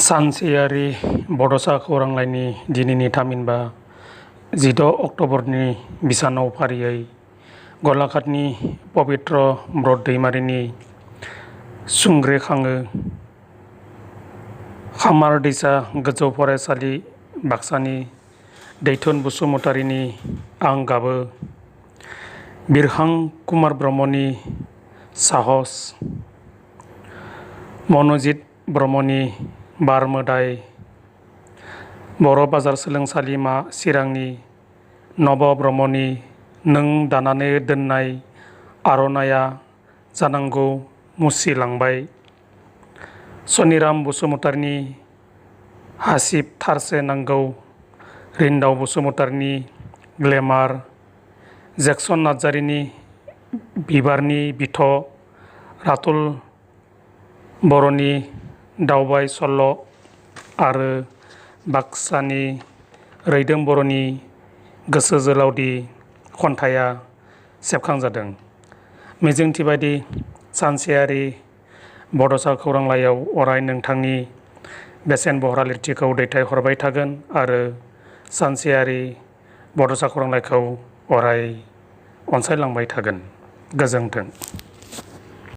सानसेयारि बड'सा खौरांलाइनि दिनैनि थामहिनबा 16 अक्ट'बरनि बिसानाव फारियै गलाघाटनि पबित्र ब्रत दैमारिनि सुंग्रेखाङो खामार दैसा गोजौ फरायसालि बाक्सानि दैथुन बसुमतारिनि आं गाबो बिरहां कुमार ब्रह्मनि साहस मनजित ब्रह्मनि बार मोदाय बर' बाजार सोलोंसालिमा चिरांनि नब ब्रह्मनि नों दानानै दोननाय आर'नाइया जानांगौ मुसिलांबाय सनिराम बसुमतारिनि हासिब थारसे नांगौ रिन्दाव बसुमतारिनि ग्लेमार जेक्सन नार्जारिनि बिबारनि बिथ रातुल बर'नि दावबाय सल' आरो बाक्सानि रैदोम बर'नि गोसो जोलावदि खन्थाइया सेबखांजादों। मिजिंथिबायदि सानसेयारि बड'सा खौरांलाइयाव अराय नोंथांनि बेसेन बहरा लिरथिखौ दैथायहरबाय थागोन आरो सानसेयारि बड'सा खौरांलाइखौ अराय अनसायलांबाय थागोन। गोजोन्थों।